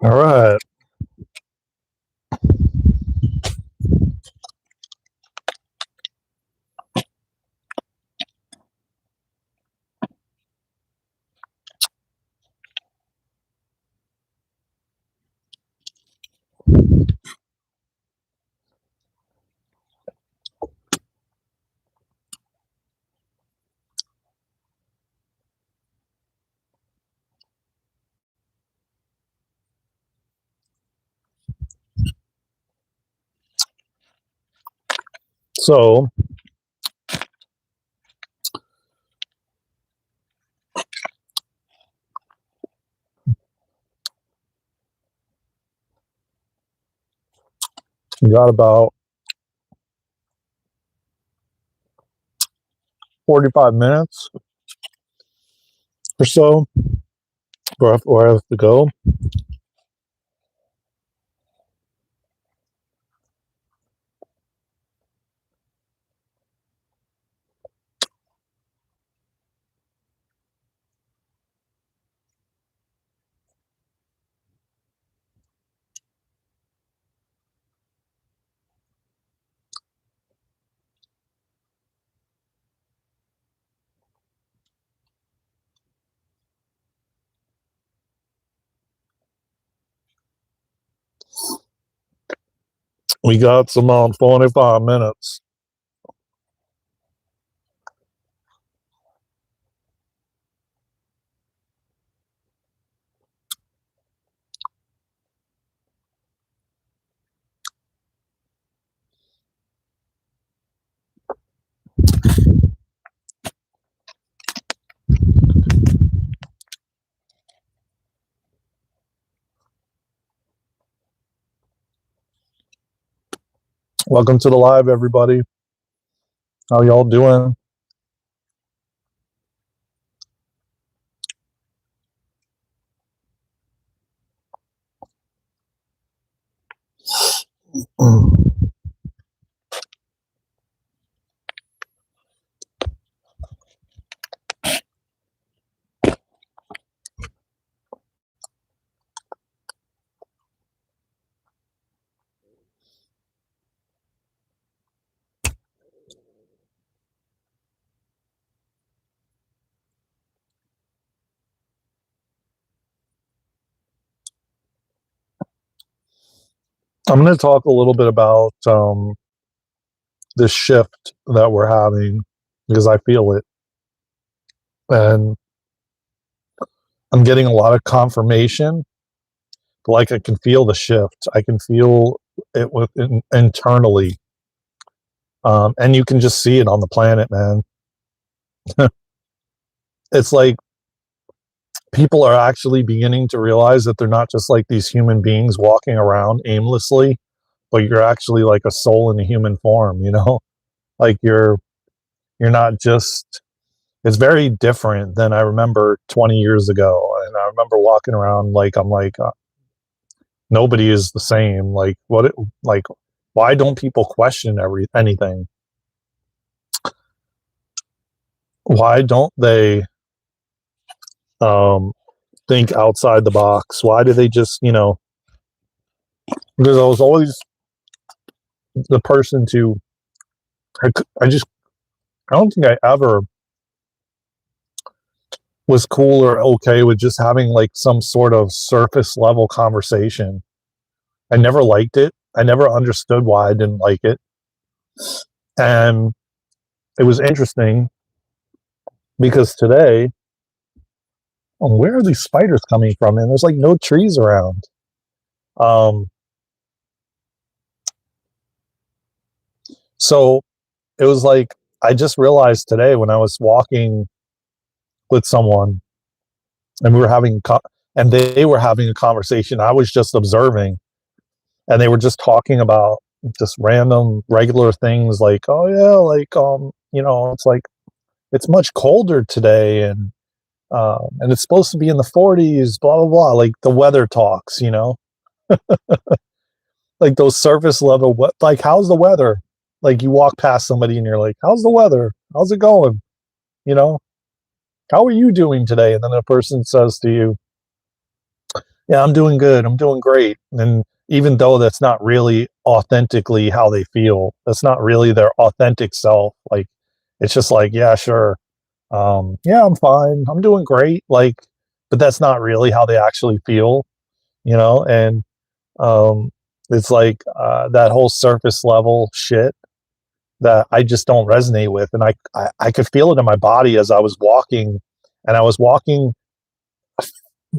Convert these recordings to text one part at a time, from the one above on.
All right. So we got about 45 minutes or so before I have to go. We got some 45 minutes. Welcome to the live, everybody. How y'all doing? I'm going to talk a little bit about this shift that we're having because I feel it. And I'm getting a lot of confirmation. Like I can feel the shift. I can feel it internally. And you can just see it on the planet, man. It's like people are actually beginning to realize that they're not just like these human beings walking around aimlessly, but you're actually like a soul in a human form, you know? Like you're not just, it's very different than I remember 20 years ago. And I remember walking around like, I'm like, nobody is the same. Like like, why don't people question anything? Why don't they think outside the box? Why do they just, because I was always the person to, I just, I don't think I ever was cool or okay with just having like some sort of surface level conversation. I never liked it. I never understood why I didn't like it. And it was interesting because today, where are these spiders coming from? And there's like no trees around. So it was like, I just realized today when I was walking with someone and we were having, and they were having a conversation. I was just observing and they were just talking about just random regular things like, oh yeah, like, it's like, it's much colder today and it's supposed to be in the 40s, blah, blah, blah. Like the weather talks, like those surface level, like, how's the weather? Like you walk past somebody and you're like, how's the weather? How's it going? You know, how are you doing today? And then a person says to you, Yeah, I'm doing good. I'm doing great. And even though that's not really authentically how they feel, that's not really their authentic self. Like, it's just like, yeah, sure. Yeah, I'm fine. I'm doing great. Like, but that's not really how they actually feel, you know? And um, it's like that whole surface level shit that I just don't resonate with. And I could feel it in my body as I was walking, and I was walking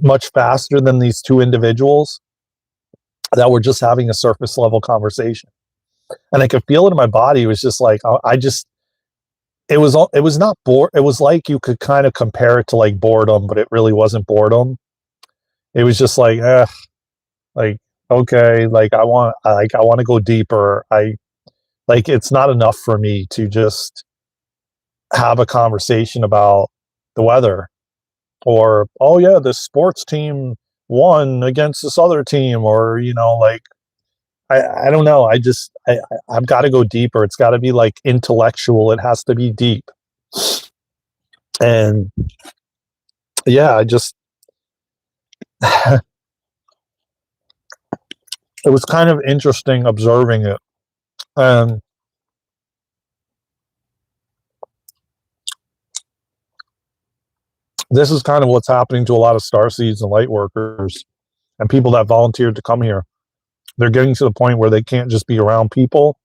much faster than these two individuals that were just having a surface level conversation. And I could feel it in my body. It was just like, I just, it was not bored. It was like you could kind of compare it to like boredom, but it really wasn't boredom. It was just like, like, okay, like, I want to go deeper. Like, it's not enough for me to just have a conversation about the weather or, oh yeah, this sports team won against this other team, or, like, I don't know. I've got to go deeper. It's got to be like intellectual. It has to be deep. And yeah, I just it was kind of interesting observing it. And this is kind of what's happening to a lot of starseeds and light workers and people that volunteered to come here. They're getting to the point where they can't just be around people.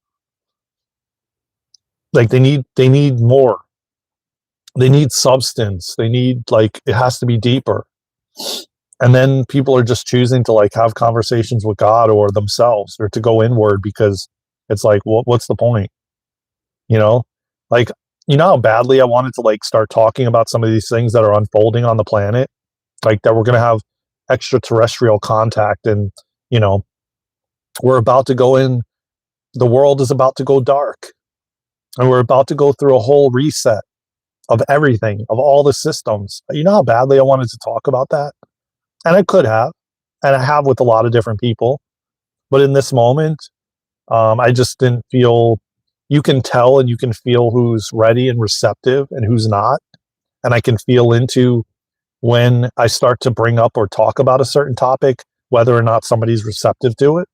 Like, they need more. They need substance. They need, like, it has to be deeper. And then people are just choosing to like have conversations with God or themselves, or to go inward, because it's like, what's the point? You know, like, how badly I wanted to like start talking about some of these things that are unfolding on the planet, like that we're going to have extraterrestrial contact, and you know, we're about to go in. The world is about to go dark, and we're about to go through a whole reset of everything, of all the systems. You know how badly I wanted to talk about that, and I could have, and I have with a lot of different people. But in this moment, I just didn't feel. You can tell and you can feel who's ready and receptive and who's not, and I can feel into when I start to bring up or talk about a certain topic, whether or not somebody's receptive to it.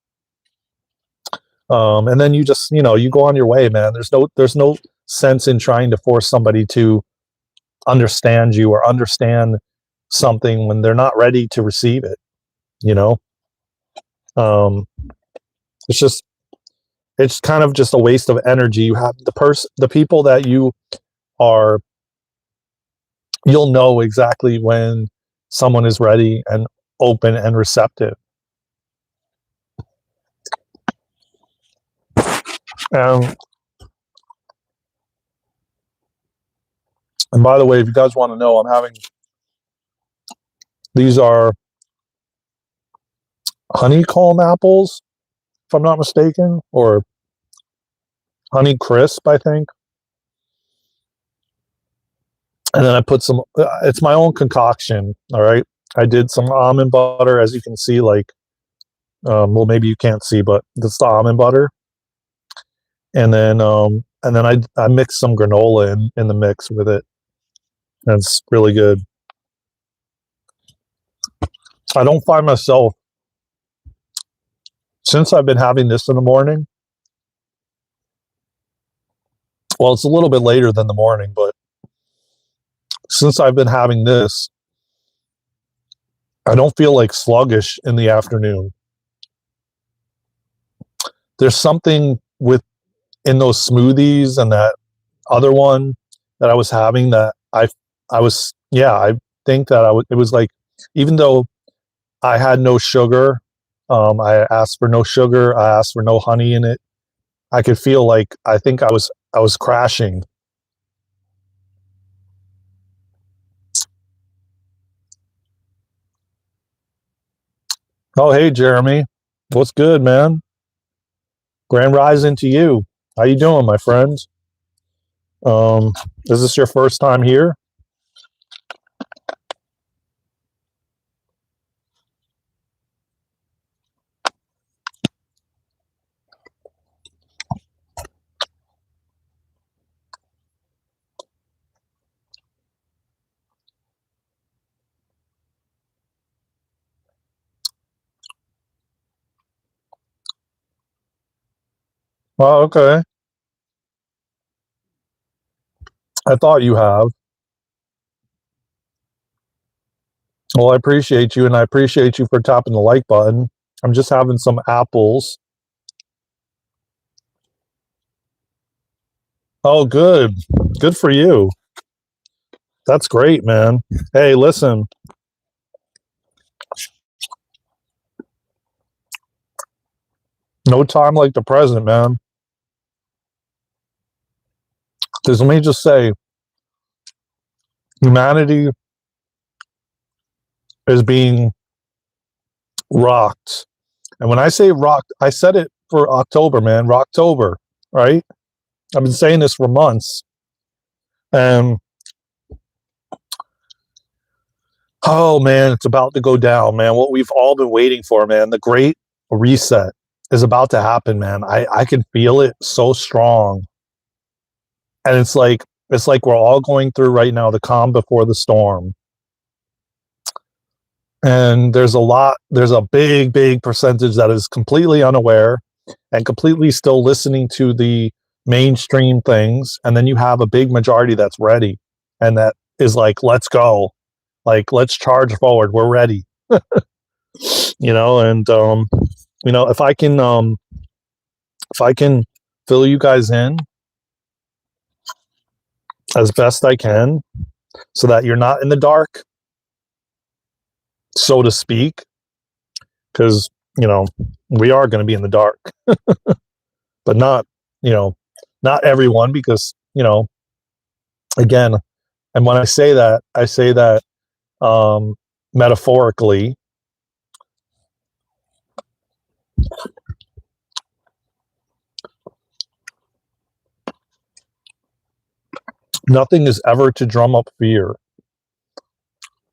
And then you just, you go on your way, man. There's no sense in trying to force somebody to understand you or understand something when they're not ready to receive it. You know, um, it's just it's kind of just a waste of energy. You have the people that are, you'll know exactly when someone is ready and open and receptive. Um, and by the way, if you guys want to know, I'm having these are honeycomb apples, if I'm not mistaken, or honey crisp, I think. And then I put some. It's my own concoction. All right, I did some almond butter, as you can see. Like, well, maybe you can't see, but that's the almond butter. And then I mixed some granola in the mix with it. And it's really good. I don't find myself, since I've been having this in the morning. Well, it's a little bit later than the morning, but since I've been having this, I don't feel like sluggish in the afternoon. There's something with in those smoothies and that other one that I was having that I was, yeah, I think that it was like, even though I had no sugar, I asked for no sugar, I asked for no honey in it. I could feel like, I think I was crashing. Oh, hey, Jeremy. What's good, man? Grand rising to you. How you doing, my friend? Um, is this your first time here? Well, okay. I thought you have. Well, I appreciate you, and I appreciate you for tapping the like button. I'm just having some apples. Oh, good. Good for you. That's great, man. Hey, listen, no time like the present, man. Because let me just say, humanity is being rocked. And when I say rocked, I said it for October, man. Rocktober, right? I've been saying this for months. And oh man, it's about to go down, man. What we've all been waiting for, man. The great reset is about to happen, man. I can feel it so strong. And it's like we're all going through right now the calm before the storm. And there's a big percentage that is completely unaware and completely still listening to the mainstream things. And then you have a big majority that's ready and that is like, let's go. Like, let's charge forward. We're ready. And if I can fill you guys in as best I can so that you're not in the dark, so to speak, because we are going to be in the dark, but not you know not everyone, because again, and when I say that metaphorically. Nothing is ever to drum up fear.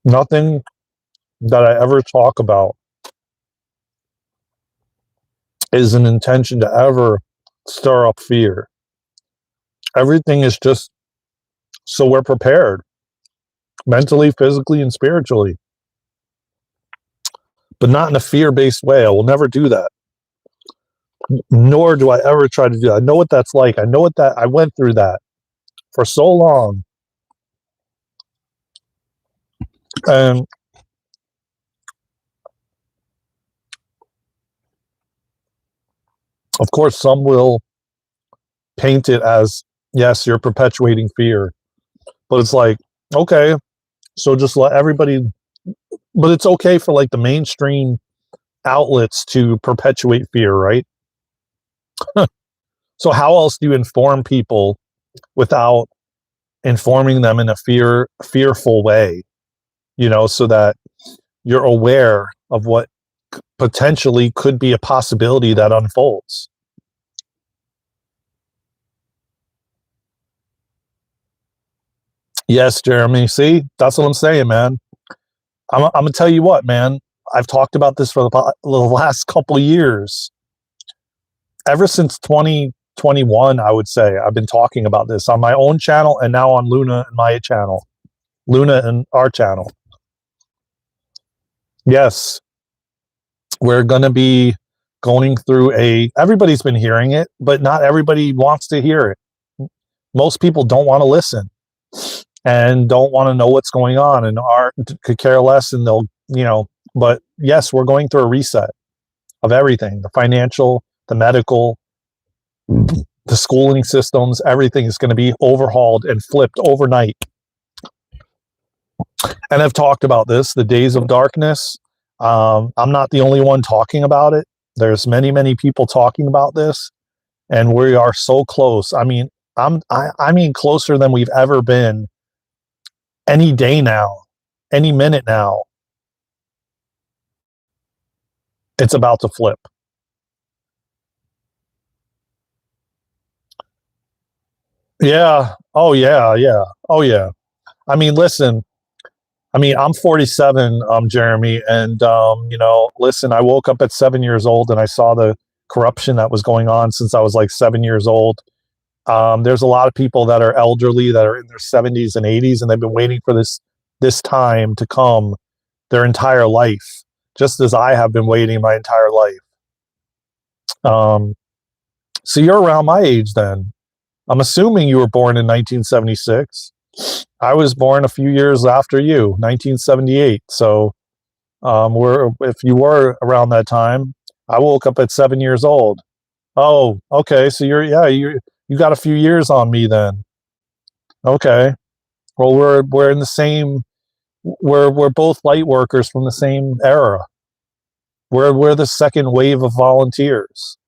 Nothing that I ever talk about is an intention to ever stir up fear. Everything is just so we're prepared mentally, physically, and spiritually, but not in a fear-based way. I will never do that. Nor do I ever try to do that. I know what that's like. I know what that I went through that for so long. And of course, some will paint it as, yes, you're perpetuating fear. But it's like, okay, so just let everybody, but it's okay for like the mainstream outlets to perpetuate fear, right? So how else do you inform people without informing them in a fearful way, so that you're aware of what potentially could be a possibility that unfolds. Yes, Jeremy. See, that's what I'm saying, man. I'm gonna tell you what, man. I've talked about this for the last couple of years. Ever since 2021, I would say I've been talking about this on my own channel and now on Luna and my channel, Luna and our channel. Yes, we're gonna be going through everybody's been hearing it, but not everybody wants to hear it. Most people don't want to listen and don't want to know what's going on and could care less, and but yes, we're going through a reset of everything, the financial, the medical, the schooling systems. Everything is going to be overhauled and flipped overnight. And I've talked about this, the days of darkness. I'm not the only one talking about it. There's many people talking about this, and we are so close. I mean, I mean closer than we've ever been. Any day now, any minute now, it's about to flip. Yeah. Oh yeah. Yeah. Oh yeah. I mean, listen. I mean, I'm 47, Jeremy, and listen. I woke up at 7 years old, and I saw the corruption that was going on since I was like 7 years old. There's a lot of people that are elderly that are in their 70s and 80s, and they've been waiting for this time to come their entire life, just as I have been waiting my entire life. Um, So you're around my age then. I'm assuming you were born in 1976. I was born a few years after you, 1978. So if you were around that time, I woke up at 7 years old. Oh, okay. So you got a few years on me then. Okay. Well, we're in the same. We're both light workers from the same era. We're the second wave of volunteers,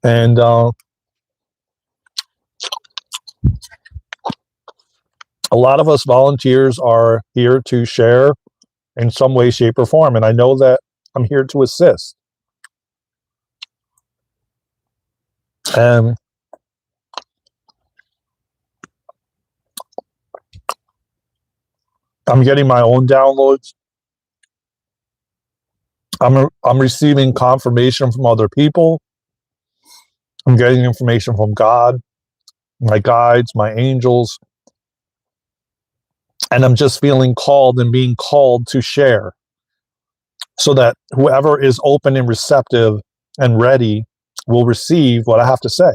and a lot of us volunteers are here to share in some way, shape, or form. And I know that I'm here to assist. And I'm getting my own downloads. I'm receiving confirmation from other people. I'm getting information from God, my guides, my angels. And I'm just feeling called and being called to share, so that whoever is open and receptive and ready will receive what I have to say.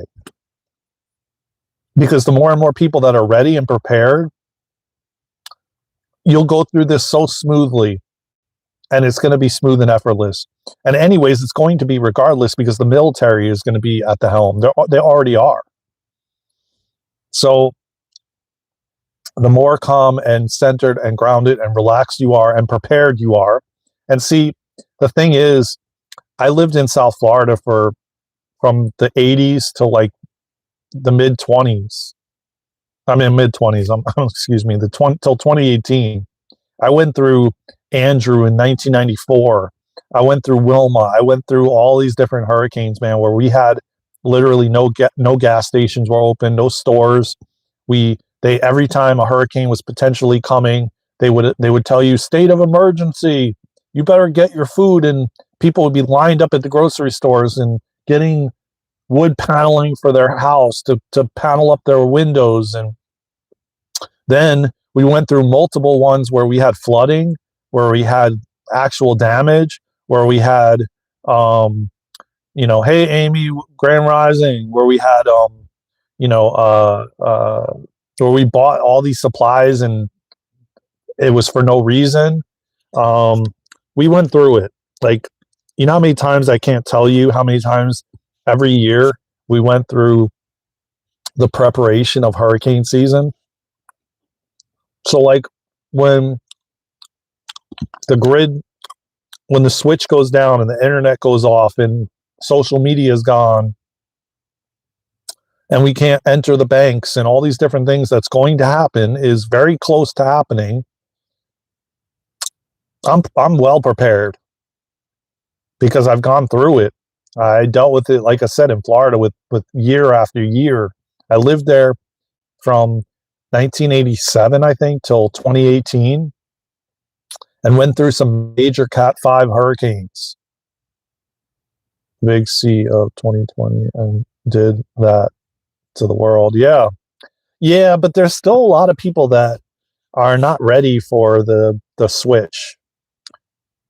Because the more and more people that are ready and prepared, you'll go through this so smoothly, and it's going to be smooth and effortless. And anyways, it's going to be regardless, because the military is going to be at the helm. They already are. So the more calm and centered and grounded and relaxed you are and prepared you are. And see, the thing is, I lived in South Florida from the 80s to like the mid 20s. I mean, mid 20s. Excuse me, till 2018. I went through Andrew in 1994. I went through Wilma. I went through all these different hurricanes, man, where we had literally no gas stations were open, no stores. Every time a hurricane was potentially coming, they would tell you, state of emergency. You better get your food, and people would be lined up at the grocery stores and getting wood paneling for their house to panel up their windows. And then we went through multiple ones where we had flooding, where we had actual damage, where we had, hey, Amy, Grand Rising, where we had, where we bought all these supplies and it was for no reason. We went through it. Like, you know how many times, I can't tell you how many times every year we went through the preparation of hurricane season. So like when the switch goes down and the internet goes off and social media is gone and we can't enter the banks and all these different things that's going to happen, is very close to happening, I'm well prepared because I've gone through it. I dealt with it, like I said, in Florida with year after year. I lived there from 1987, I think, till 2018, and went through some major Cat 5 hurricanes. Big C of 2020, and did that to the world. Yeah, but there's still a lot of people that are not ready for the switch.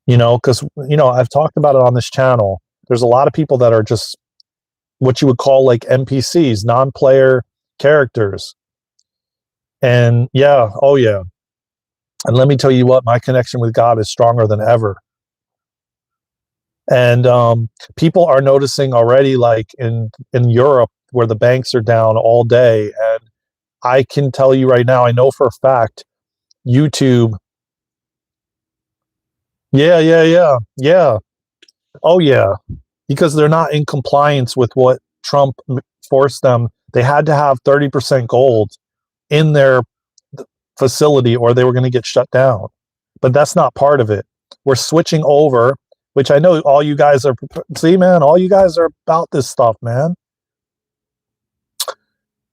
Because I've talked about it on this channel. There's a lot of people that are just what you would call like NPCs, non-player characters. And and let me tell you what, my connection with God is stronger than ever. And people are noticing already, like in Europe, where the banks are down all day. And I can tell you right now, I know for a fact, YouTube. Yeah. Oh yeah, because they're not in compliance with what Trump forced them. They had to have 30% gold in their facility or they were going to get shut down. But that's not part of it. We're switching over, which I know all you guys are. See, man, all you guys are about this stuff, man.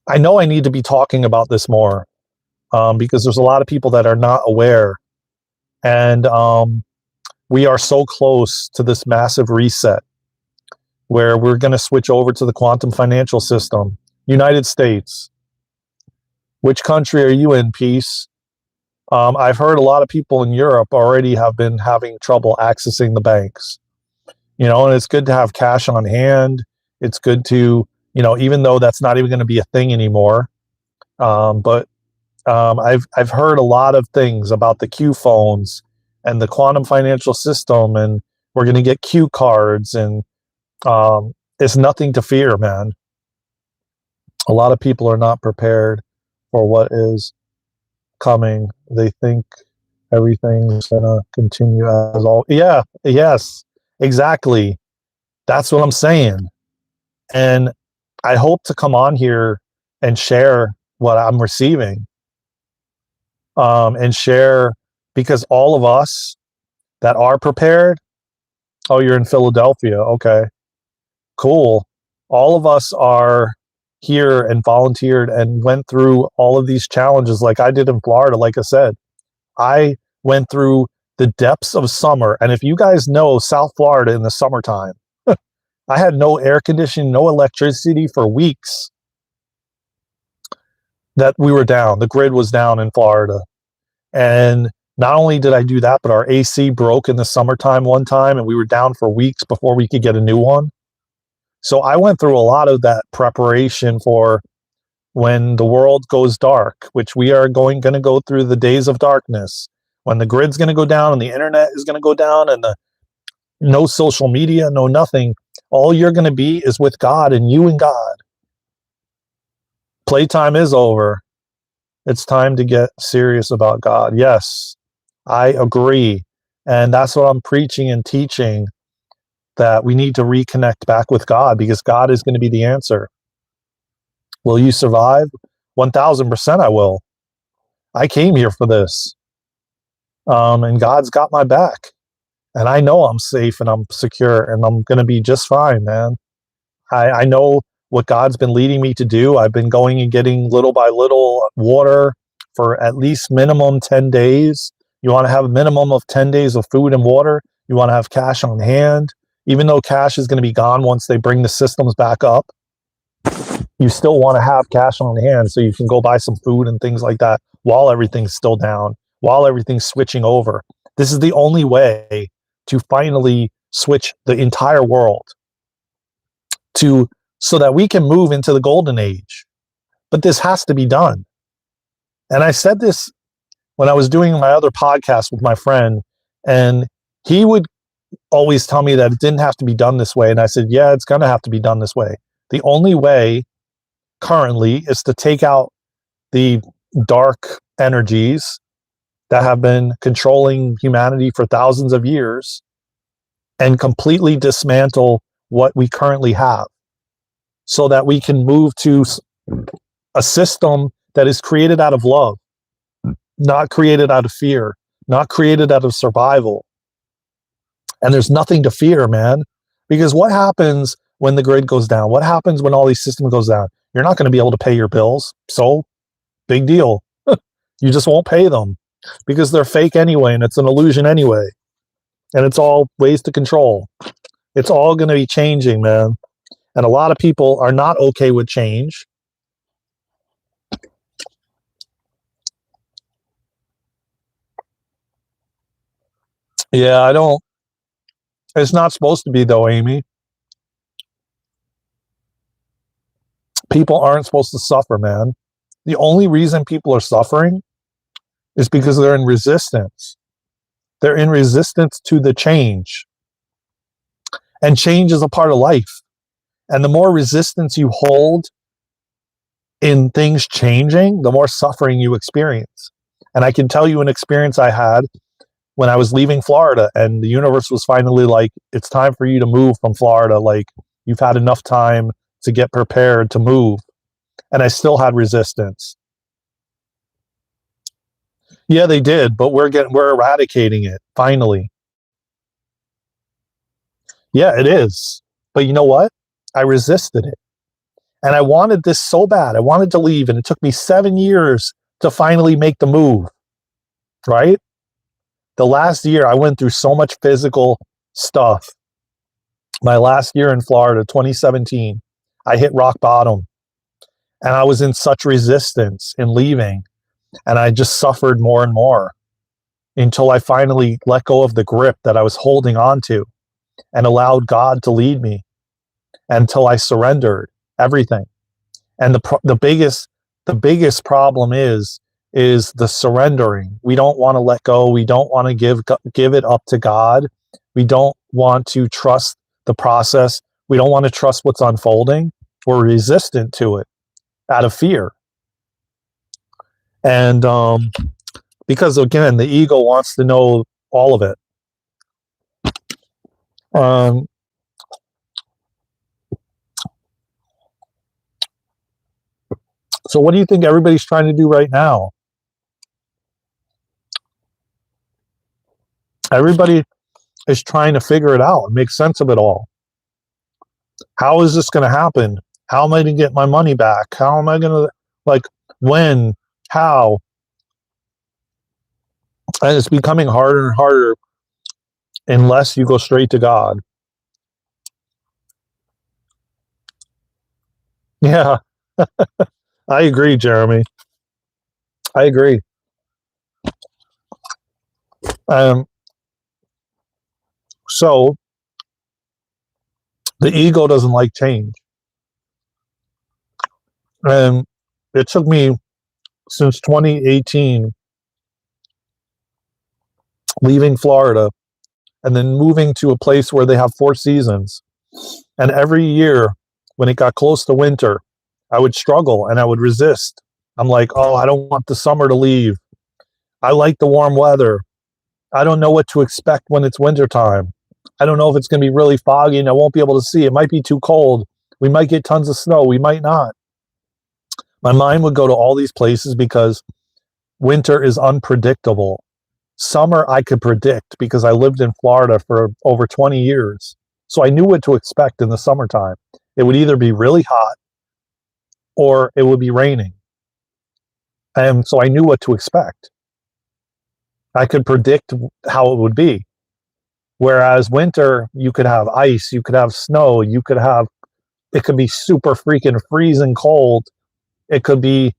I know I need to be talking about this more because there's a lot of people that are not aware. And we are so close to this massive reset where we're going to switch over to the quantum financial system. United States. Which country are you in, Peace? I've heard a lot of people in Europe already have been having trouble accessing the banks. And it's good to have cash on hand. It's good to, even though that's not even going to be a thing anymore. But I've heard a lot of things about the Q phones and the quantum financial system, and we're going to get Q cards, and it's nothing to fear, man. A lot of people are not prepared for what is coming. They think everything's going to continue as all. Yeah, yes, exactly. That's what I'm saying. And I hope to come on here and share what I'm receiving, and share, because all of us that are prepared. Oh, you're in Philadelphia. Okay, cool. All of us are here and volunteered and went through all of these challenges like I did in Florida. Like I said, I went through the depths of summer. And if you guys know South Florida in the summertime, I had no air conditioning, no electricity for weeks that we were down. The grid was down in Florida. And not only did I do that, but our AC broke in the summertime one time, and we were down for weeks before we could get a new one. So I went through a lot of that preparation for when the world goes dark, which we are going to go through the days of darkness, when the grid's going to go down and the internet is going to go down, and no social media, no nothing. All you're going to be is with God and you and God. Playtime is over. It's time to get serious about God. Yes, I agree. And that's what I'm preaching and teaching, that we need to reconnect back with God, because God is going to be the answer. Will you survive? 1000% I will. I came here for this. And God's got my back. And I know I'm safe and I'm secure and I'm going to be just fine, man. I know what God's been leading me to do. I've been going and getting little by little water for at least minimum 10 days. You want to have a minimum of 10 days of food and water. You want to have cash on hand. Even though cash is going to be gone once they bring the systems back up, you still want to have cash on hand so you can go buy some food and things like that while everything's still down, while everything's switching over. This is the only way to finally switch the entire world so that we can move into the golden age. But this has to be done. And I said this when I was doing my other podcast with my friend, and he would always tell me that it didn't have to be done this way. And I said, yeah, it's going to have to be done this way. The only way currently is to take out the dark energies that have been controlling humanity for thousands of years and completely dismantle what we currently have, so that we can move to a system that is created out of love, not created out of fear, not created out of survival. And there's nothing to fear, man, because what happens when the grid goes down? What happens when all these systems goes down? You're not going to be able to pay your bills. So big deal. You just won't pay them because they're fake anyway, and it's an illusion anyway. And it's all ways to control. It's all going to be changing, man. And a lot of people are not okay with change. Yeah, I don't. It's not supposed to be, though, Amy. People aren't supposed to suffer, man. The only reason people are suffering is because they're in resistance. They're in resistance to the change. And change is a part of life. And the more resistance you hold in things changing, the more suffering you experience. And I can tell you an experience I had when I was leaving Florida, and the universe was finally like, it's time for you to move from Florida. Like, you've had enough time to get prepared to move. And I still had resistance. Yeah, they did, but we're eradicating it finally. Yeah, it is. But you know what? I resisted it. And I wanted this so bad. I wanted to leave, and it took me 7 years to finally make the move. Right? The last year, I went through so much physical stuff. My last year in Florida, 2017, I hit rock bottom. And I was in such resistance in leaving. And I just suffered more and more until I finally let go of the grip that I was holding on to. and allowed God to lead me until I surrendered everything. And the biggest problem is the surrendering. We don't want to let go. We don't want to give it up to God. We don't want to trust the process. We don't want to trust what's unfolding. We're resistant to it out of fear. And because, again, the ego wants to know all of it. So what do you think everybody's trying to do right now? Everybody is trying to figure it out and make sense of it all. How is this going to happen? How am I going to get my money back? How am I going to, when, how? And it's becoming harder and harder unless you go straight to God. Yeah, I agree, Jeremy. I agree. So the ego doesn't like change. And it took me since 2018 leaving Florida and then moving to a place where they have 4 seasons. And every year when it got close to winter, I would struggle and I would resist. I'm like, oh, I don't want the summer to leave. I like the warm weather. I don't know what to expect when it's wintertime. I don't know if it's going to be really foggy and I won't be able to see. It might be too cold. We might get tons of snow. We might not. My mind would go to all these places because winter is unpredictable. Summer I could predict because I lived in Florida for over 20 years. So I knew what to expect in the summertime. It would either be really hot or it would be raining. And so I knew what to expect. I could predict how it would be. Whereas winter, you could have ice, you could have snow, it could be super freaking freezing cold. It could be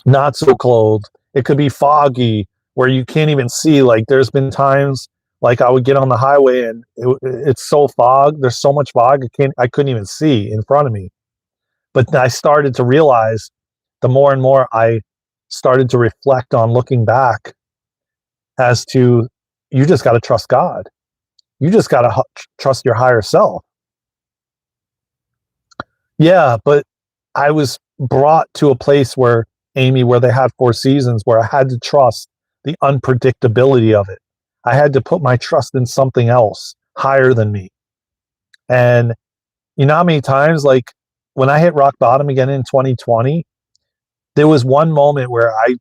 not so cold. It could be foggy where you can't even see. Like there's been times like I would get on the highway and it's so fog. There's so much fog. I couldn't even see in front of me. But I started to realize the more and more I started to reflect on looking back as to you just got to trust God. You just got to trust your higher self. Yeah, but I was brought to a place where, Amy, where they had 4 seasons, where I had to trust the unpredictability of it. I had to put my trust in something else higher than me. And you know how many times, like when I hit rock bottom again in 2020, there was one moment where I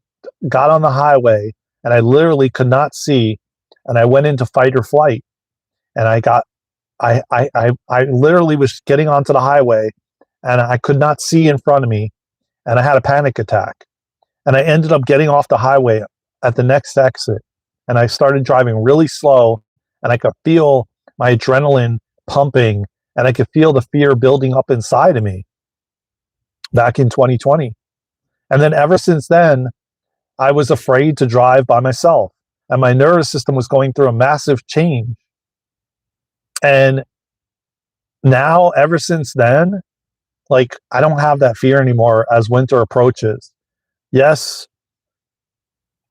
got on the highway and I literally could not see, and I went into fight or flight. And I literally was getting onto the highway and I could not see in front of me, and I had a panic attack. And I ended up getting off the highway at the next exit, and I started driving really slow, and I could feel my adrenaline pumping, and I could feel the fear building up inside of me back in 2020. And then ever since then, I was afraid to drive by myself, and my nervous system was going through a massive change. And now, ever since then, like I don't have that fear anymore as winter approaches. Yes,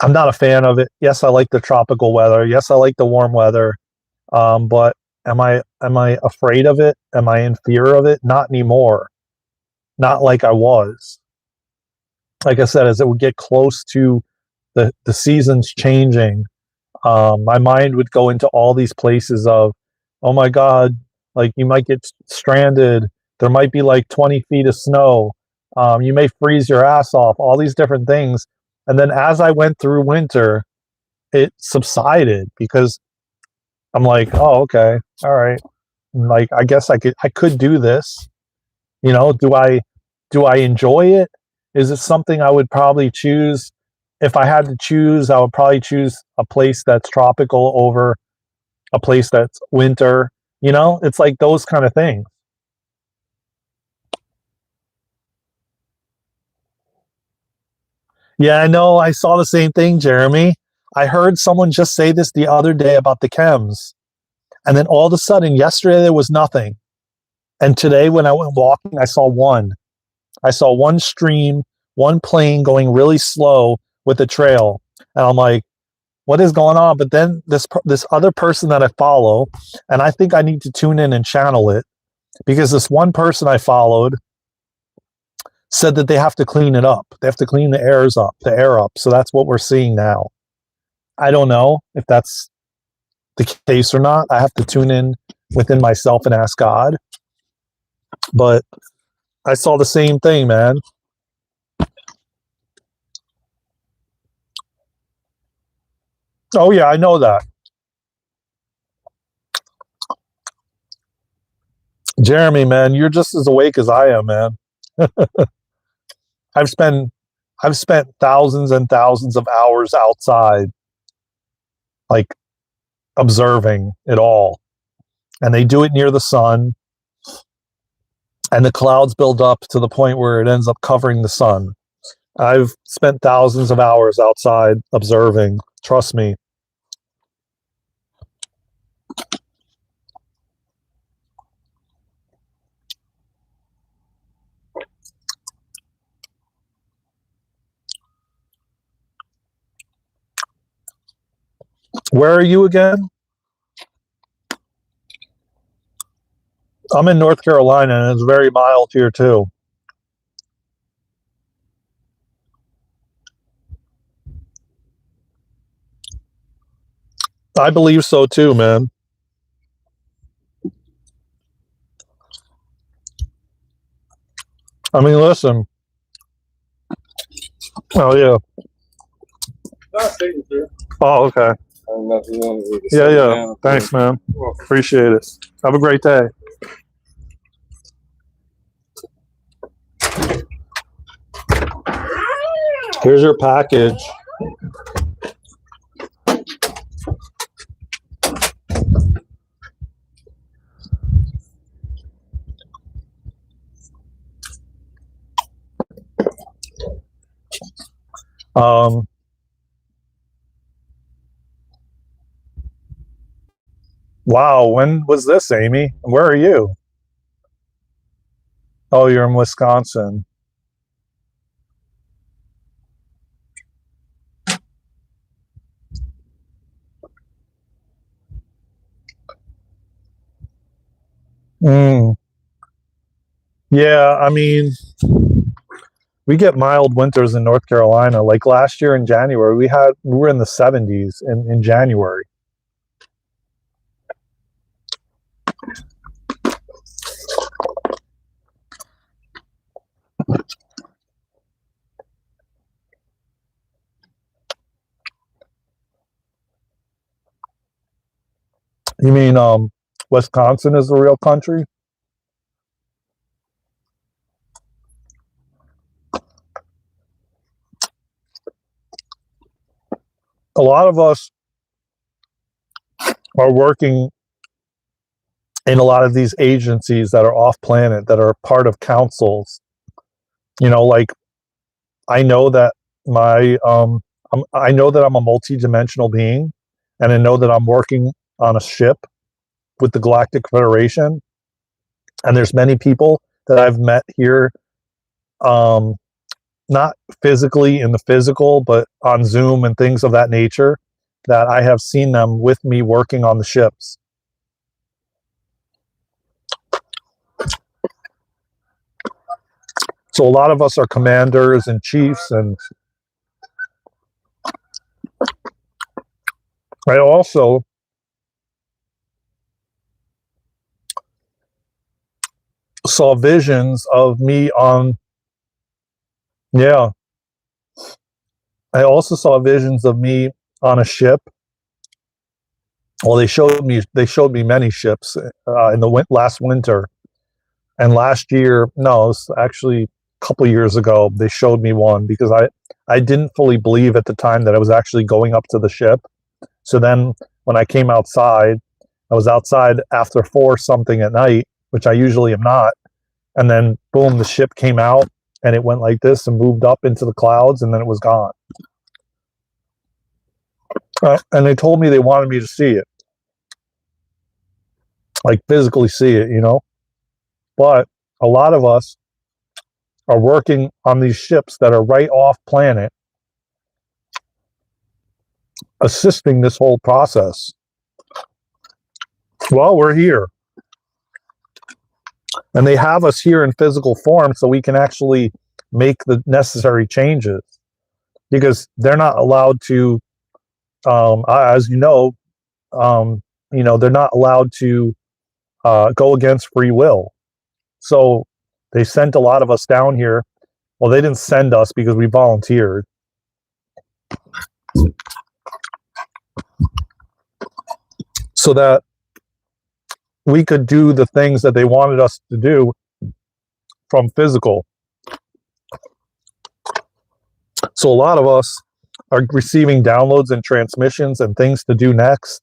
I'm not a fan of it. Yes, I like the tropical weather. Yes, I like the warm weather. But am I afraid of it? Am I in fear of it? Not anymore. Not like I was. Like I said, as it would get close to the seasons changing, my mind would go into all these places of, oh my God, like you might get stranded. There might be like 20 feet of snow. You may freeze your ass off, all these different things. And then as I went through winter, it subsided because I'm like, oh, okay, all right. Like, I guess I could do this. You know, do I enjoy it? Is it something I would probably choose? If I had to choose, I would probably choose a place that's tropical over a place that's winter. You know, it's like those kind of things. Yeah, I know. I saw the same thing, Jeremy. I heard someone just say this the other day about the chems. And then all of a sudden, yesterday there was nothing. And today when I went walking, I saw one. I saw one stream, one plane going really slow with a trail. And I'm like, what is going on? But then this other person that I follow, and I think I need to tune in and channel it, because this one person I followed said that they have to clean it up. They have to clean the air up. So that's what we're seeing now. I don't know if that's the case or not. I have to tune in within myself and ask God. But I saw the same thing, man. Oh yeah, I know that. Jeremy, man, you're just as awake as I am, man. I've spent thousands and thousands of hours outside, like observing it all. And they do it near the sun, and the clouds build up to the point where it ends up covering the sun. I've spent thousands of hours outside observing. Trust me. Where are you again? I'm in North Carolina, and it's very mild here too. I believe so too, man. I mean, listen. Oh yeah. Oh, okay. Yeah. Thanks, man. Appreciate it. Have a great day. Here's your package. Wow, when was this, Amy? Where are you? Oh, you're in Wisconsin. Mm. Yeah, I mean, we get mild winters in North Carolina. Like last year in January, we were in the 70s in January. You mean Wisconsin is the real country? A lot of us are working in a lot of these agencies that are off planet, that are part of councils. You know, like I know that I know that I'm a multi-dimensional being, and I know that I'm working on a ship with the Galactic Federation. And there's many people that I've met here, not physically in the physical, but on Zoom and things of that nature, that I have seen them with me working on the ships. So a lot of us are commanders and chiefs, and I also saw visions of me on, yeah, I also saw visions of me on a ship. Well, they showed me many ships in the last winter, and last year, no, it was actually a couple years ago, they showed me one, because I didn't fully believe at the time that I was actually going up to the ship. So then when I came outside, I was outside after 4 something at night, which I usually am not. And then boom, the ship came out, and it went like this and moved up into the clouds, and then it was gone. And they told me they wanted me to see it. like physically see it, you know. But a lot of us are working on these ships that are right off planet, assisting this whole process. Well, we're here. And they have us here in physical form so we can actually make the necessary changes, because they're not allowed to, as they're not allowed to go against free will. So they sent a lot of us down here. Well, they didn't send us because we volunteered. So that we could do the things that they wanted us to do from physical. So a lot of us are receiving downloads and transmissions and things to do next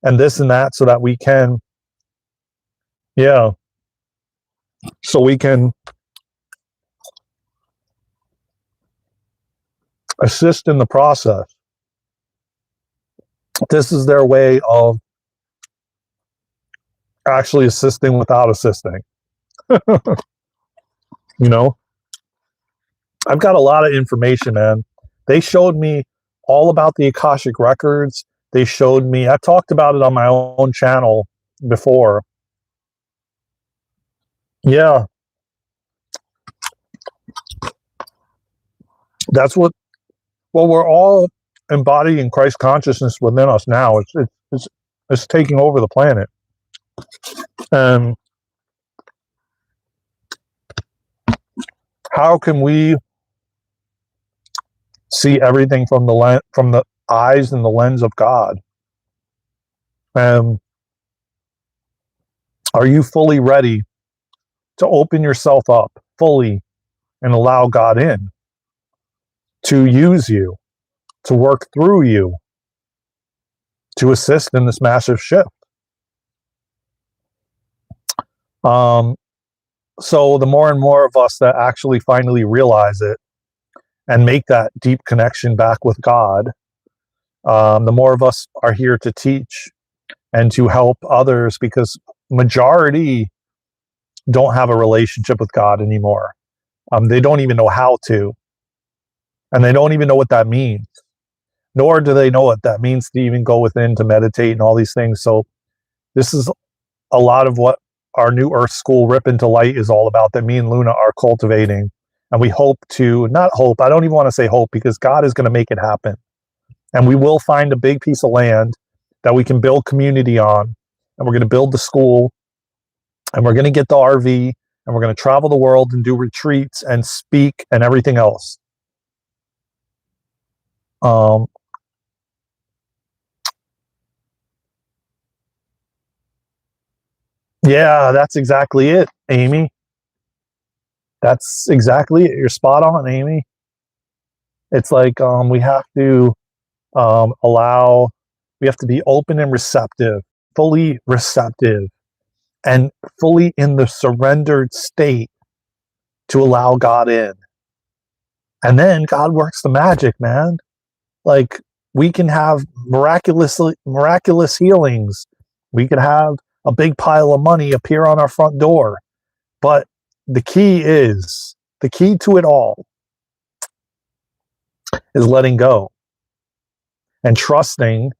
and this and that, so that we can, so we can assist in the process. This is their way of actually assisting without assisting. You know, I've got a lot of information, man. They showed me all about the Akashic records. They showed me, I talked about it on my own channel before. Yeah. That's what, well, we're all embodying Christ consciousness within us now. It's taking over the planet. And how can we see everything from the eyes and the lens of God? Are you fully ready to open yourself up fully and allow God in to use you, to work through you, to assist in this massive shift? So the more and more of us that actually finally realize it and make that deep connection back with God, the more of us are here to teach and to help others, because majority don't have a relationship with God anymore. They don't even know how to, and they don't even know what that means, nor do they know what that means to even go within to meditate and all these things. So this is a lot of what our New Earth School Rip into Light is all about, that me and Luna are cultivating. And we hope to, not hope, I don't even want to say hope, because God is going to make it happen. And we will find a big piece of land that we can build community on. And we're going to build the school. And we're going to get the RV. And we're going to travel the world and do retreats and speak and everything else. Yeah, that's exactly it, Amy. That's exactly it. You're spot on, Amy. It's like we have to we have to be open and receptive, fully receptive, and fully in the surrendered state to allow God in. And then God works the magic, man. Like, we can have miraculous healings. We could have a big pile of money appear on our front door. But the key to it all is letting go and trusting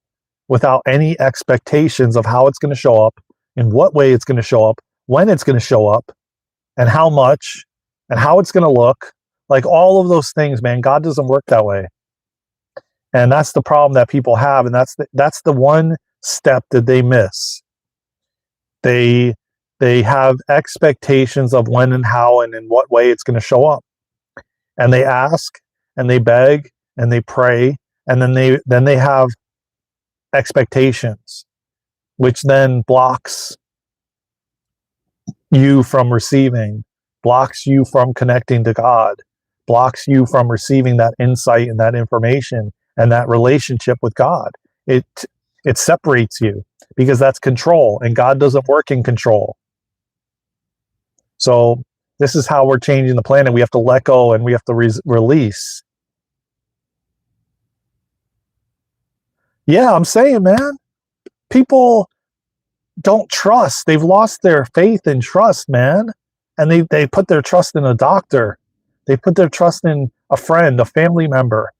without any expectations of how it's going to show up, in what way it's going to show up, when it's going to show up, and how much, and how it's going to look. Like, all of those things, man, God doesn't work that way. And that's the problem that people have. And that's the one step that they miss. They have expectations of when and how and in what way it's going to show up. And they ask and they beg and they pray, and then they have expectations, which then blocks you from receiving, blocks you from connecting to God, blocks you from receiving that insight and that information and that relationship with God. It separates you, because that's control, and God doesn't work in control. So this is how we're changing the planet. We have to let go and we have to release. Yeah, I'm saying, man, people don't trust. They've lost their faith and trust, man. And they put their trust in a doctor. They put their trust in a friend, a family member.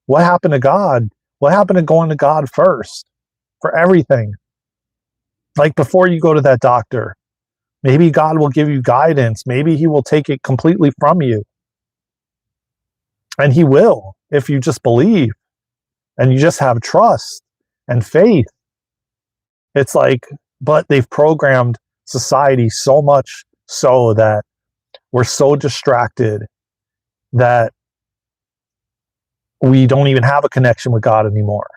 What happened to God? What happened to going to God first for everything? Like before you go to that doctor, maybe God will give you guidance. Maybe he will take it completely from you. And he will, if you just believe and you just have trust and faith. It's like, but they've programmed society so much so that we're so distracted that we don't even have a connection with God anymore.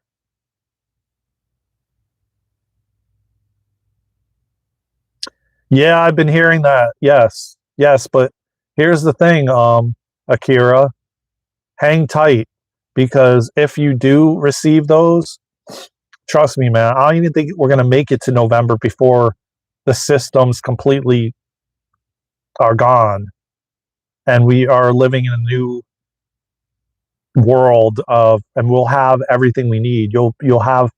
Yeah, I've been hearing that. Yes, but here's the thing, Akira, hang tight, because if you do receive those, trust me, man, I don't even think we're going to make it to November before the systems completely are gone and we are living in a new world and we'll have everything we need. You'll have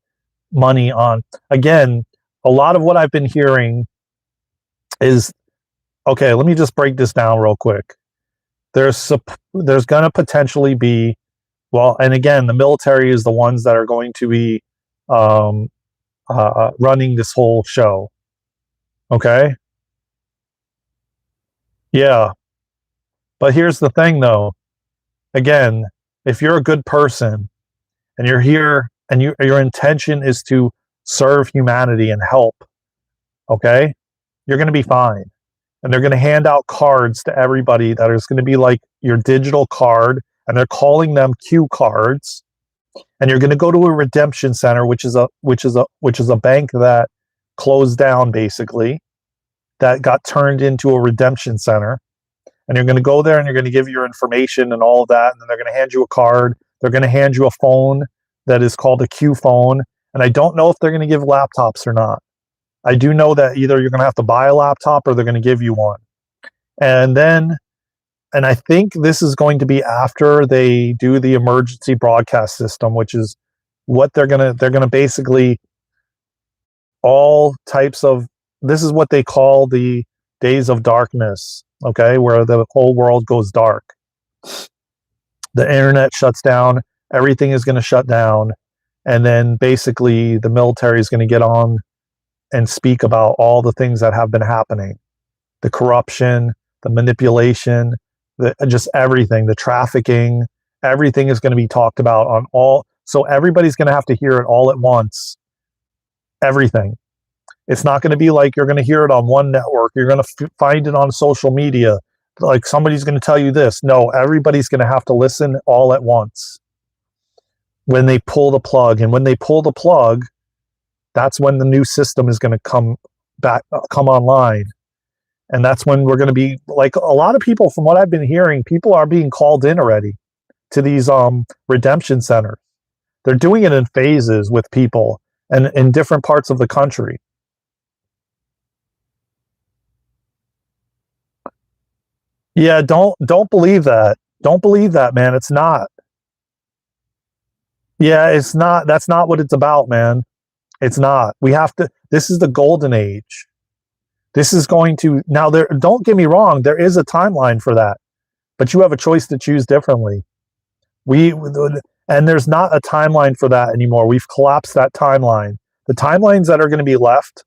money on, again, a lot of what I've been hearing is, okay, let me just break this down real quick. There's going to potentially be, well, and again, the military is the ones that are going to be running this whole show. Okay? Yeah. But here's the thing, though. Again, if you're a good person and you're here and your intention is to serve humanity and help, okay, you're going to be fine. And they're going to hand out cards to everybody that is going to be like your digital card, and they're calling them Q cards. And you're going to go to a redemption center, which is a bank that closed down, basically, that got turned into a redemption center. And you're going to go there and you're going to give your information and all of that. And then they're going to hand you a card. They're going to hand you a phone that is called a Q phone. And I don't know if they're going to give laptops or not. I do know that either you're going to have to buy a laptop or they're going to give you one. And I think this is going to be after they do the emergency broadcast system, which is what they're going to basically, all types of, this is what they call the days of darkness, okay, where the whole world goes dark. The internet shuts down, everything is going to shut down, and then basically the military is going to get on and speak about all the things that have been happening, the corruption, the manipulation, just everything, the trafficking, everything is going to be talked about on all. So everybody's going to have to hear it all at once. Everything. It's not going to be like you're going to hear it on one network. You're going to find it on social media. Like somebody's going to tell you this. No, everybody's going to have to listen all at once when they pull the plug. And when they pull the plug, that's when the new system is going to come online. And that's when we're going to be, like, a lot of people, from what I've been hearing, people are being called in already to these redemption centers. They're doing it in phases with people and in different parts of the country. Yeah, don't believe that. Don't believe that, man. It's not. Yeah, it's not. That's not what it's about, man. It's not. We have to, this is the golden age. This is going to, now there, don't get me wrong, there is a timeline for that, but you have a choice to choose differently. And there's not a timeline for that anymore. We've collapsed that timeline. The timelines that are going to be left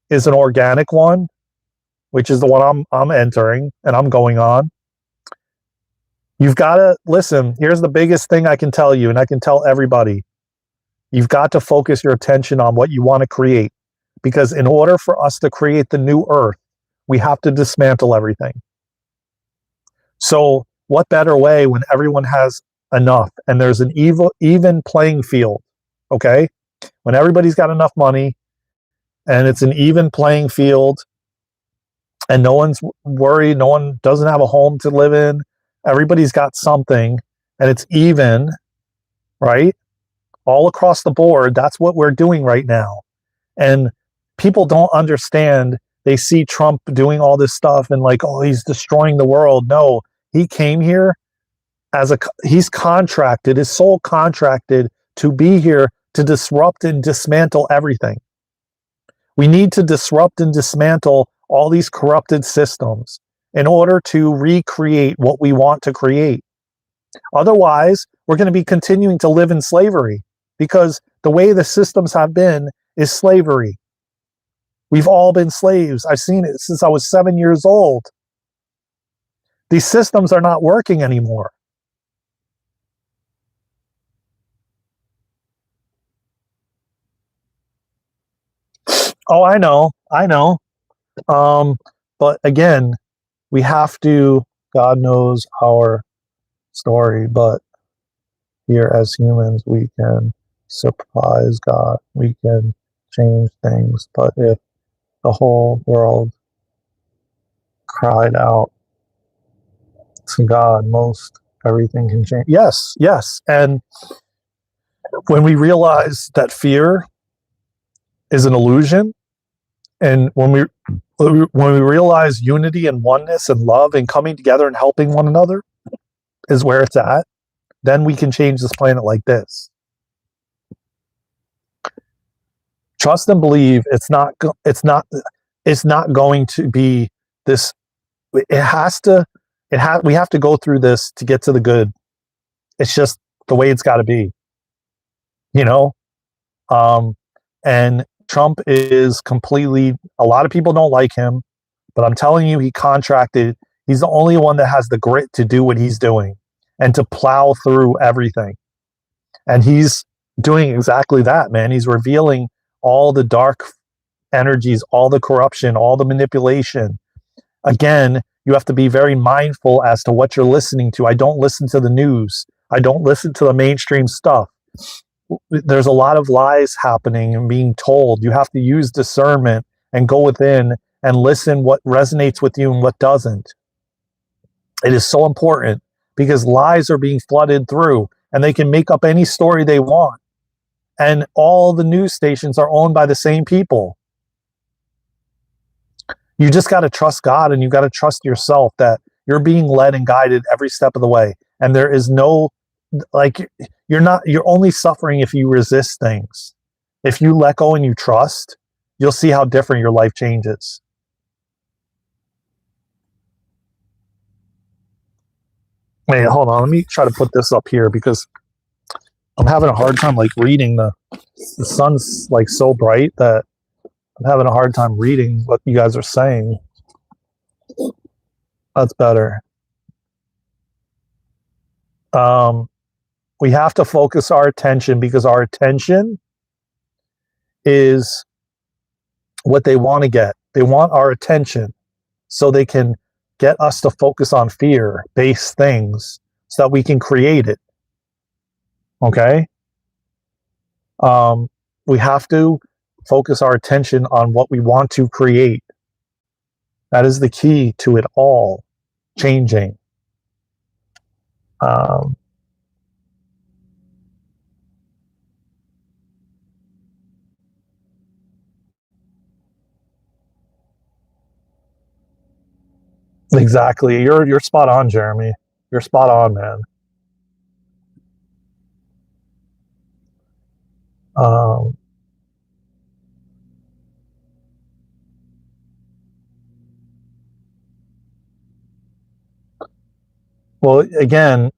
is an organic one, which is the one I'm entering and I'm going on. You've got to listen. Here's the biggest thing I can tell you, and I can tell everybody. You've got to focus your attention on what you want to create, because in order for us to create the new earth, we have to dismantle everything. So what better way when everyone has enough and there's an even playing field, okay? When everybody's got enough money and it's an even playing field and no one's worried, no one doesn't have a home to live in, everybody's got something and it's even, right? All across the board, that's what we're doing right now. And people don't understand. They see Trump doing all this stuff and like, oh, he's destroying the world. No, he came here he's contracted, his soul contracted to be here to disrupt and dismantle everything. We need to disrupt and dismantle all these corrupted systems in order to recreate what we want to create. Otherwise, we're going to be continuing to live in slavery, because the way the systems have been is slavery. We've all been slaves. I've seen it since I was 7 years old. These systems are not working anymore. Oh, I know. But again, we have to, God knows our story, but here as humans, we can surprise God. We can change things. But if the whole world cried out to God, most everything can change. Yes. And when we realize that fear is an illusion, and when we realize unity and oneness and love and coming together and helping one another is where it's at, then we can change this planet like this. Trust and believe. It's not going to be this. We have to go through this to get to the good. It's just the way it's got to be, and Trump is completely, a lot of people don't like him, but I'm telling you, he's the only one that has the grit to do what he's doing and to plow through everything. And he's doing exactly that, man. He's revealing all the dark energies, all the corruption, all the manipulation. Again, you have to be very mindful as to what you're listening to. I don't listen to the news. I don't listen to the mainstream stuff. There's a lot of lies happening and being told. You have to use discernment and go within and listen what resonates with you and what doesn't. It is so important, because lies are being flooded through, and they can make up any story they want. And all the news stations are owned by the same people. You just got to trust God, and you got to trust yourself that you're being led and guided every step of the way. And there is no, you're only suffering if you resist things. If you let go and you trust, you'll see how different your life changes. Wait, hold on. Let me try to put this up here, because I'm having a hard time reading. The sun's so bright that I'm having a hard time reading what you guys are saying. That's better. We have to focus our attention, because our attention is what they want to get. They want our attention so they can get us to focus on fear-based things so that we can create it. Okay? We have to focus our attention on what we want to create. That is the key to it all changing. Exactly. You're spot on, Jeremy. You're spot on, man. Well, again,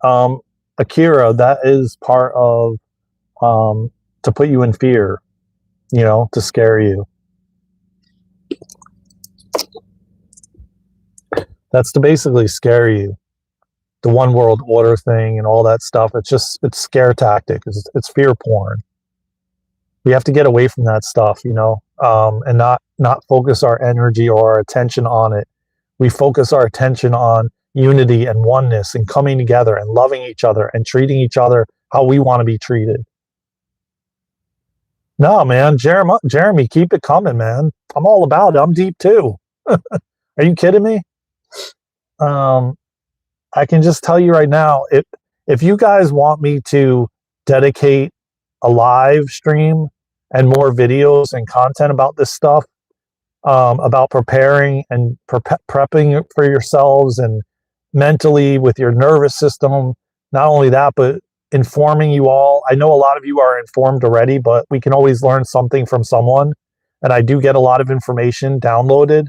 Akira, that is part of to put you in fear, to scare you. That's to basically scare you. The one world order thing and all that stuff. It's scare tactic. It's fear porn. We have to get away from that stuff, and not focus our energy or our attention on it. We focus our attention on unity and oneness and coming together and loving each other and treating each other how we want to be treated. No, man, Jeremy, keep it coming, man. I'm all about it. I'm deep too. Are you kidding me? I can just tell you right now, if you guys want me to dedicate a live stream and more videos and content about this stuff, about preparing and prepping for yourselves and mentally with your nervous system, not only that, but informing you all. I know a lot of you are informed already, but we can always learn something from someone. and I do get a lot of information downloaded,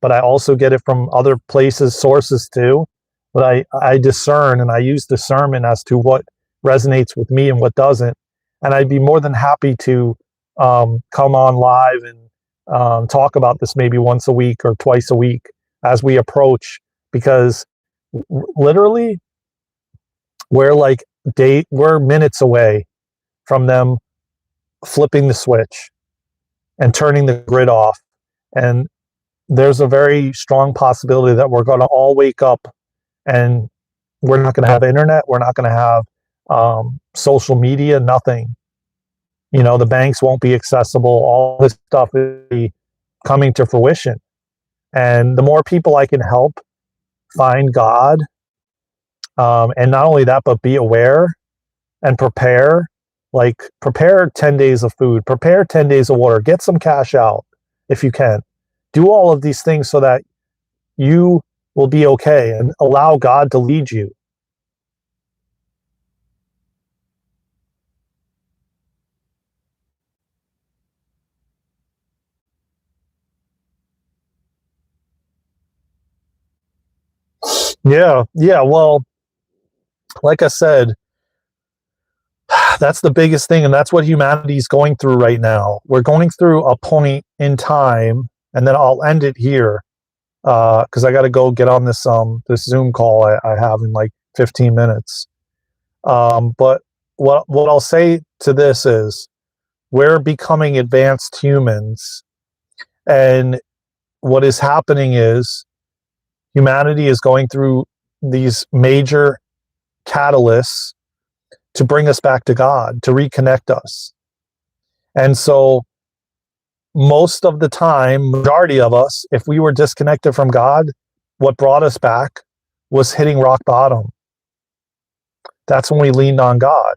but I also get it from other places, sources too. But I discern, and I use discernment as to what resonates with me and what doesn't. And I'd be more than happy to come on live and talk about this maybe once a week or twice a week as we approach, because literally we're minutes away from them flipping the switch and turning the grid off. And there's a very strong possibility that we're going to all wake up and we're not going to have internet. We're not going to have social media, nothing. The banks won't be accessible. All this stuff is coming to fruition. And the more people I can help find God, and not only that, but be aware and prepare, like prepare 10 days of food, prepare 10 days of water, get some cash out if you can. Do all of these things so that you will be okay and allow God to lead you. Yeah, yeah. Well, like I said, that's the biggest thing, and that's what humanity is going through right now. We're going through a point in time, and then I'll end it here because I got to go get on this Zoom call I have in like 15 minutes. But what I'll say to this is, we're becoming advanced humans, and what is happening is humanity is going through these major catalysts to bring us back to God, to reconnect us. And so most of the time, majority of us, if we were disconnected from God, what brought us back was hitting rock bottom. That's when we leaned on God.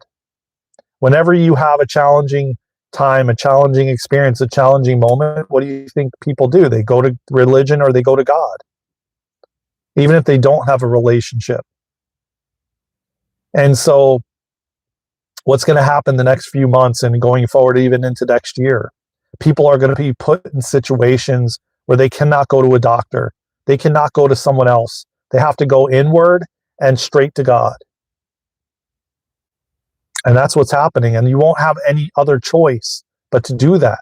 Whenever you have a challenging time, a challenging experience, a challenging moment, what do you think people do? They go to religion or they go to God, even if they don't have a relationship. And so what's going to happen the next few months and going forward even into next year, people are going to be put in situations where they cannot go to a doctor. They cannot go to someone else. They have to go inward and straight to God. And that's what's happening. And you won't have any other choice but to do that.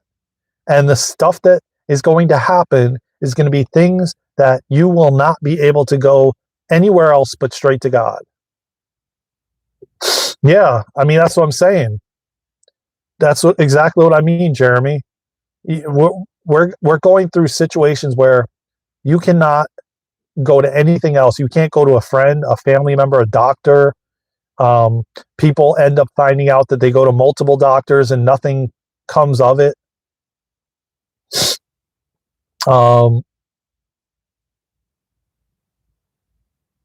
And the stuff that is going to happen is going to be things that you will not be able to go anywhere else but straight to God. Yeah, I mean, that's what I'm saying. That's exactly what I mean, Jeremy. We're going through situations where you cannot go to anything else. You can't go to a friend, a family member, a doctor. People end up finding out that they go to multiple doctors and nothing comes of it. And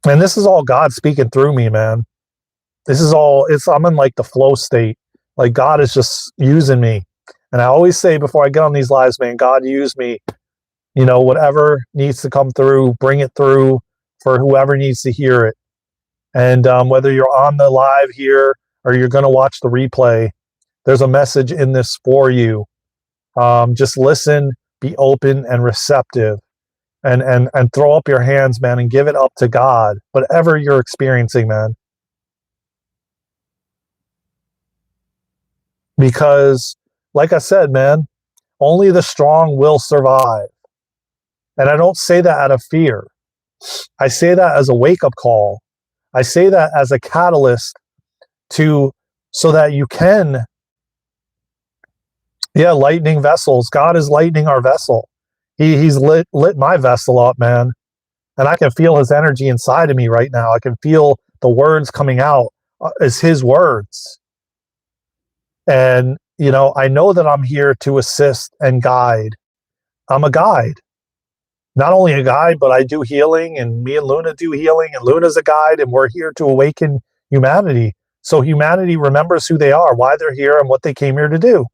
this is all God speaking through me, man. I'm in like the flow state. Like God is just using me. And I always say before I get on these lives, man, God use me. Whatever needs to come through, bring it through for whoever needs to hear it. And whether you're on the live here or you're going to watch the replay, there's a message in this for you. Just listen, be open and receptive, and throw up your hands, man, and give it up to God, whatever you're experiencing, man. Because, like I said, man, only the strong will survive. And I don't say that out of fear. I say that as a wake-up call. I say that as a catalyst so that you can, lightning vessels. God is lightening our vessel. He's lit my vessel up, man. And I can feel his energy inside of me right now. I can feel the words coming out as his words. And, I know that I'm here to assist and guide. I'm a guide. Not only a guide, but I do healing, and me and Luna do healing, and Luna's a guide, and we're here to awaken humanity. So humanity remembers who they are, why they're here, and what they came here to do.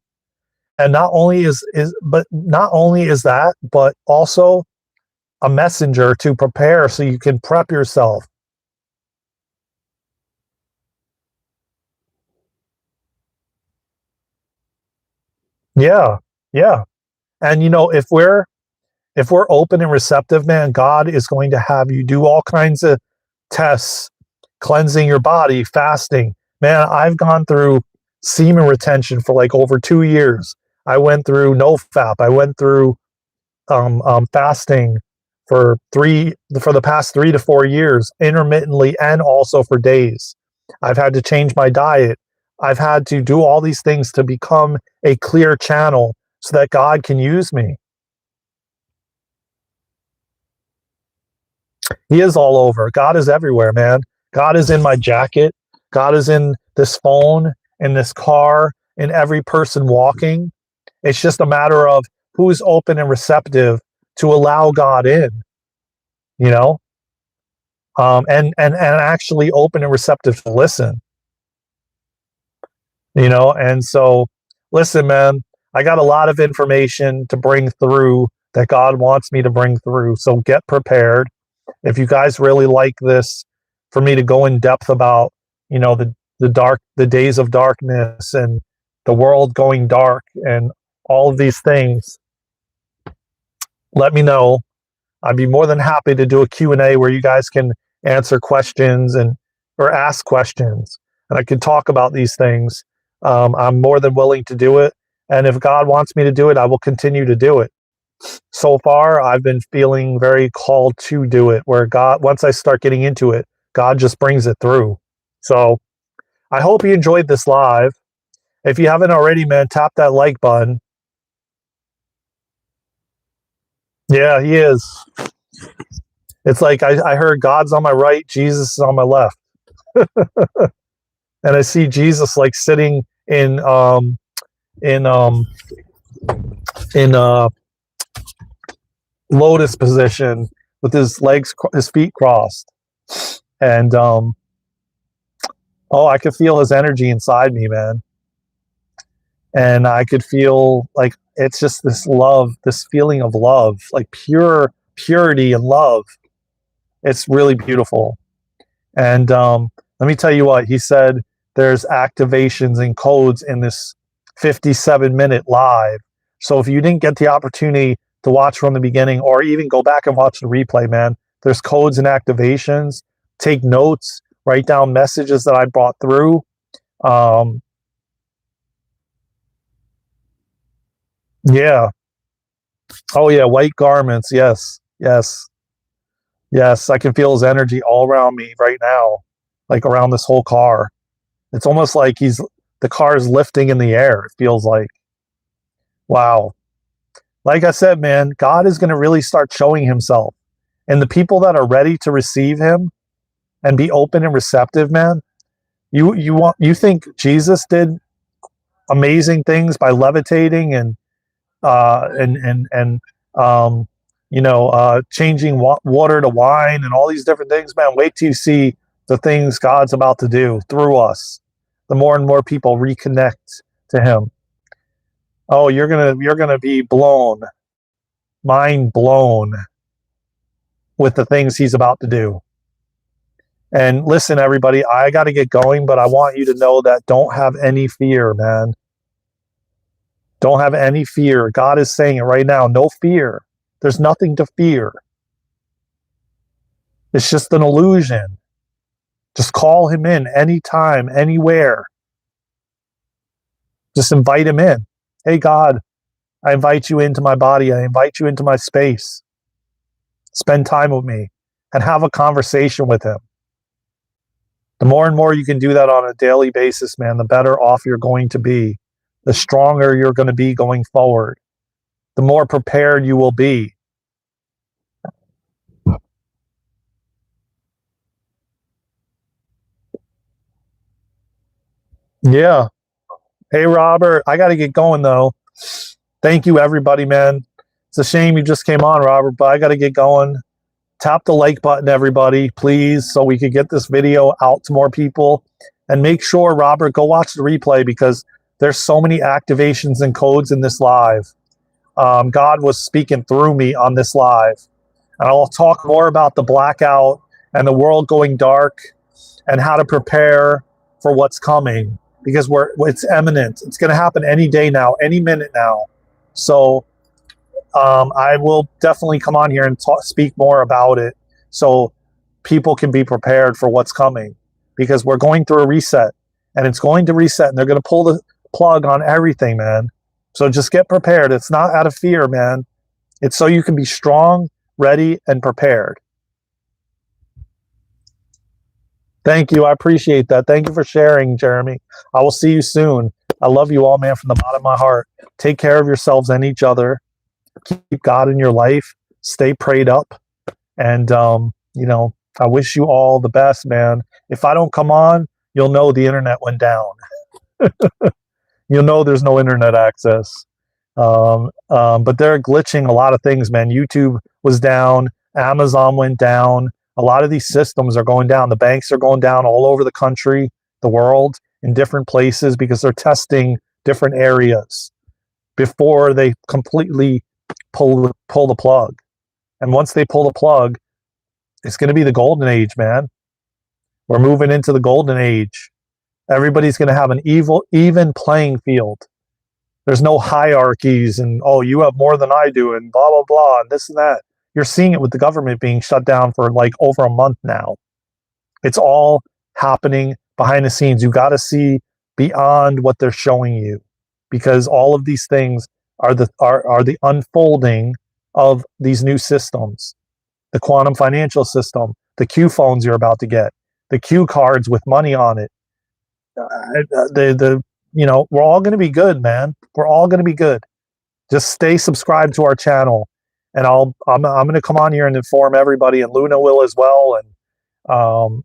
And not only is that, but also a messenger to prepare so you can prep yourself. Yeah, yeah. And if we're open and receptive, man, God is going to have you do all kinds of tests, cleansing your body, fasting. Man, I've gone through semen retention for like over 2 years. I went through NoFap. I went through fasting for the past 3 to 4 years, intermittently and also for days. I've had to change my diet. I've had to do all these things to become a clear channel so that God can use me. He is all over. God is everywhere, man. God is in my jacket. God is in this phone, in this car, in every person walking. It's just a matter of who's open and receptive to allow God in, you know, and actually open and receptive to listen, you know. And so, listen, man, I got a lot of information to bring through that God wants me to bring through. So get prepared. If you guys really like this, for me to go in depth about, you know, the days of darkness and the world going dark and all of these things, let me know. I'd be more than happy to do a Q&A where you guys can answer questions or ask questions, and I can talk about these things. I'm more than willing to do it, and if God wants me to do it, I will continue to do it. So far, I've been feeling very called to do it, where God, once I start getting into it, God just brings it through. So I hope you enjoyed this live. If you haven't already, man, tap that like button. Yeah, he is. It's like I heard God's on my right, Jesus is on my left. And I see Jesus like sitting in in um in lotus position with his feet crossed. And oh, I could feel his energy inside me, man. And I could feel like it's just this love, this feeling of love, like pure purity and love. It's really beautiful. And let me tell you what, he said there's activations and codes in this 57-minute live. So if you didn't get the opportunity to watch from the beginning or even go back and watch the replay, man, there's codes and activations. Take notes, write down messages that I brought through. Yeah. Oh, yeah. White garments. Yes. Yes. Yes. I can feel his energy all around me right now, like around this whole car. It's almost like the car is lifting in the air. It feels like, wow. Like I said, man, God is going to really start showing himself. And the people that are ready to receive him and be open and receptive, man, you think Jesus did amazing things by levitating and changing water to wine and all these different things, man. Wait till you see the things God's about to do through us. The more and more people reconnect to him. Oh, you're gonna be blown, mind blown with the things he's about to do. And listen, everybody, I got to get going, but I want you to know that don't have any fear, man. Don't have any fear. God is saying it right now. No fear. There's nothing to fear. It's just an illusion. Just call him in anytime, anywhere. Just invite him in. Hey, God, I invite you into my body. I invite you into my space. Spend time with me and have a conversation with him. The more and more you can do that on a daily basis, man, the better off you're going to be. The stronger you're going to be going forward. The more prepared you will be. Yeah. Hey, Robert, I got to get going, though. Thank you, everybody, man. It's a shame you just came on, Robert, but I got to get going. Tap the like button, everybody, please, so we can get this video out to more people. And make sure, Robert, go watch the replay because there's so many activations and codes in this live. God was speaking through me on this live. And I'll talk more about the blackout and the world going dark and how to prepare for what's coming because it's imminent. It's going to happen any day now, any minute now. So I will definitely come on here and speak more about it so people can be prepared for what's coming, because we're going through a reset, and it's going to reset, and they're going to pull the plug on everything, man. So just get prepared. It's not out of fear, man. It's so you can be strong, ready, and prepared. Thank you. I appreciate that. Thank you for sharing, Jeremy. I will see you soon. I love you all, man, from the bottom of my heart. Take care of yourselves and each other. Keep God in your life. Stay prayed up. And, I wish you all the best, man. If I don't come on, you'll know the internet went down. You'll know there's no internet access. But they're glitching a lot of things, man. YouTube was down. Amazon went down. A lot of these systems are going down. The banks are going down all over the country, the world, in different places, because they're testing different areas before they completely pull the plug. And once they pull the plug, it's going to be the golden age, man. We're moving into the golden age. Everybody's going to have an even playing field. There's no hierarchies and, oh, you have more than I do and blah, blah, blah, and this and that. You're seeing it with the government being shut down for like over a month now. It's all happening behind the scenes. You got to see beyond what they're showing you, because all of these things are the unfolding of these new systems. The quantum financial system, the Q phones you're about to get, the Q cards with money on it. We're all going to be good, man. We're all going to be good. Just stay subscribed to our channel, and I'm going to come on here and inform everybody, and Luna will as well. And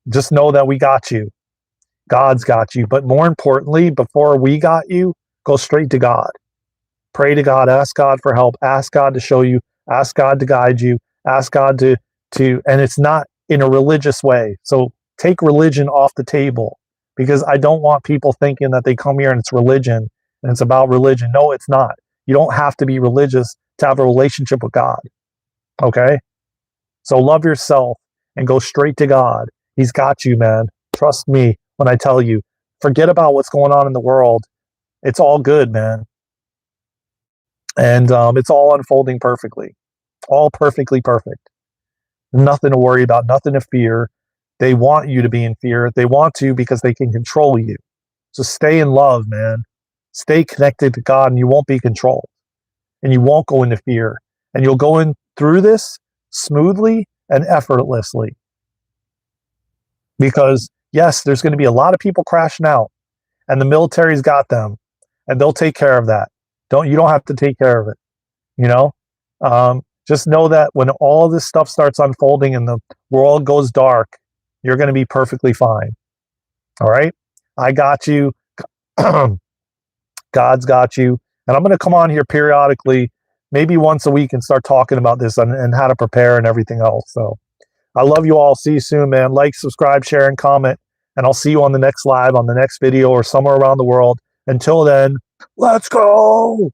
just know that we got you. God's got you. But more importantly, before we got you, go straight to God. Pray to God. Ask God for help. Ask God to show you. Ask God to guide you. Ask God to, and it's not in a religious way. So take religion off the table, because I don't want people thinking that they come here and it's religion and it's about religion. No, it's not. You don't have to be religious to have a relationship with God. Okay? So love yourself and go straight to God. He's got you, man. Trust me when I tell you. Forget about what's going on in the world. It's all good, man. And it's all unfolding perfectly. All perfectly perfect. Nothing to worry about, nothing to fear. They want you to be in fear. They want to, because they can control you. So stay in love, man. Stay connected to God, and you won't be controlled. And you won't go into fear. And you'll go in through this smoothly and effortlessly. Because, yes, there's going to be a lot of people crashing out, and the military's got them, and they'll take care of that. You don't have to take care of it. Just know that when all this stuff starts unfolding and the world goes dark, you're going to be perfectly fine. All right? I got you. God's got you. And I'm going to come on here periodically, maybe once a week, and start talking about this and how to prepare and everything else. So I love you all. See you soon, man. Like, subscribe, share, and comment. And I'll see you on the next live, on the next video, or somewhere around the world. Until then, let's go.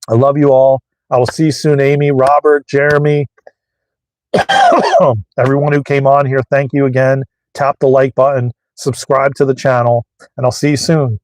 I love you all. I will see you soon, Amy, Robert, Jeremy, everyone who came on here. Thank you again. Tap the like button, subscribe to the channel, and I'll see you soon.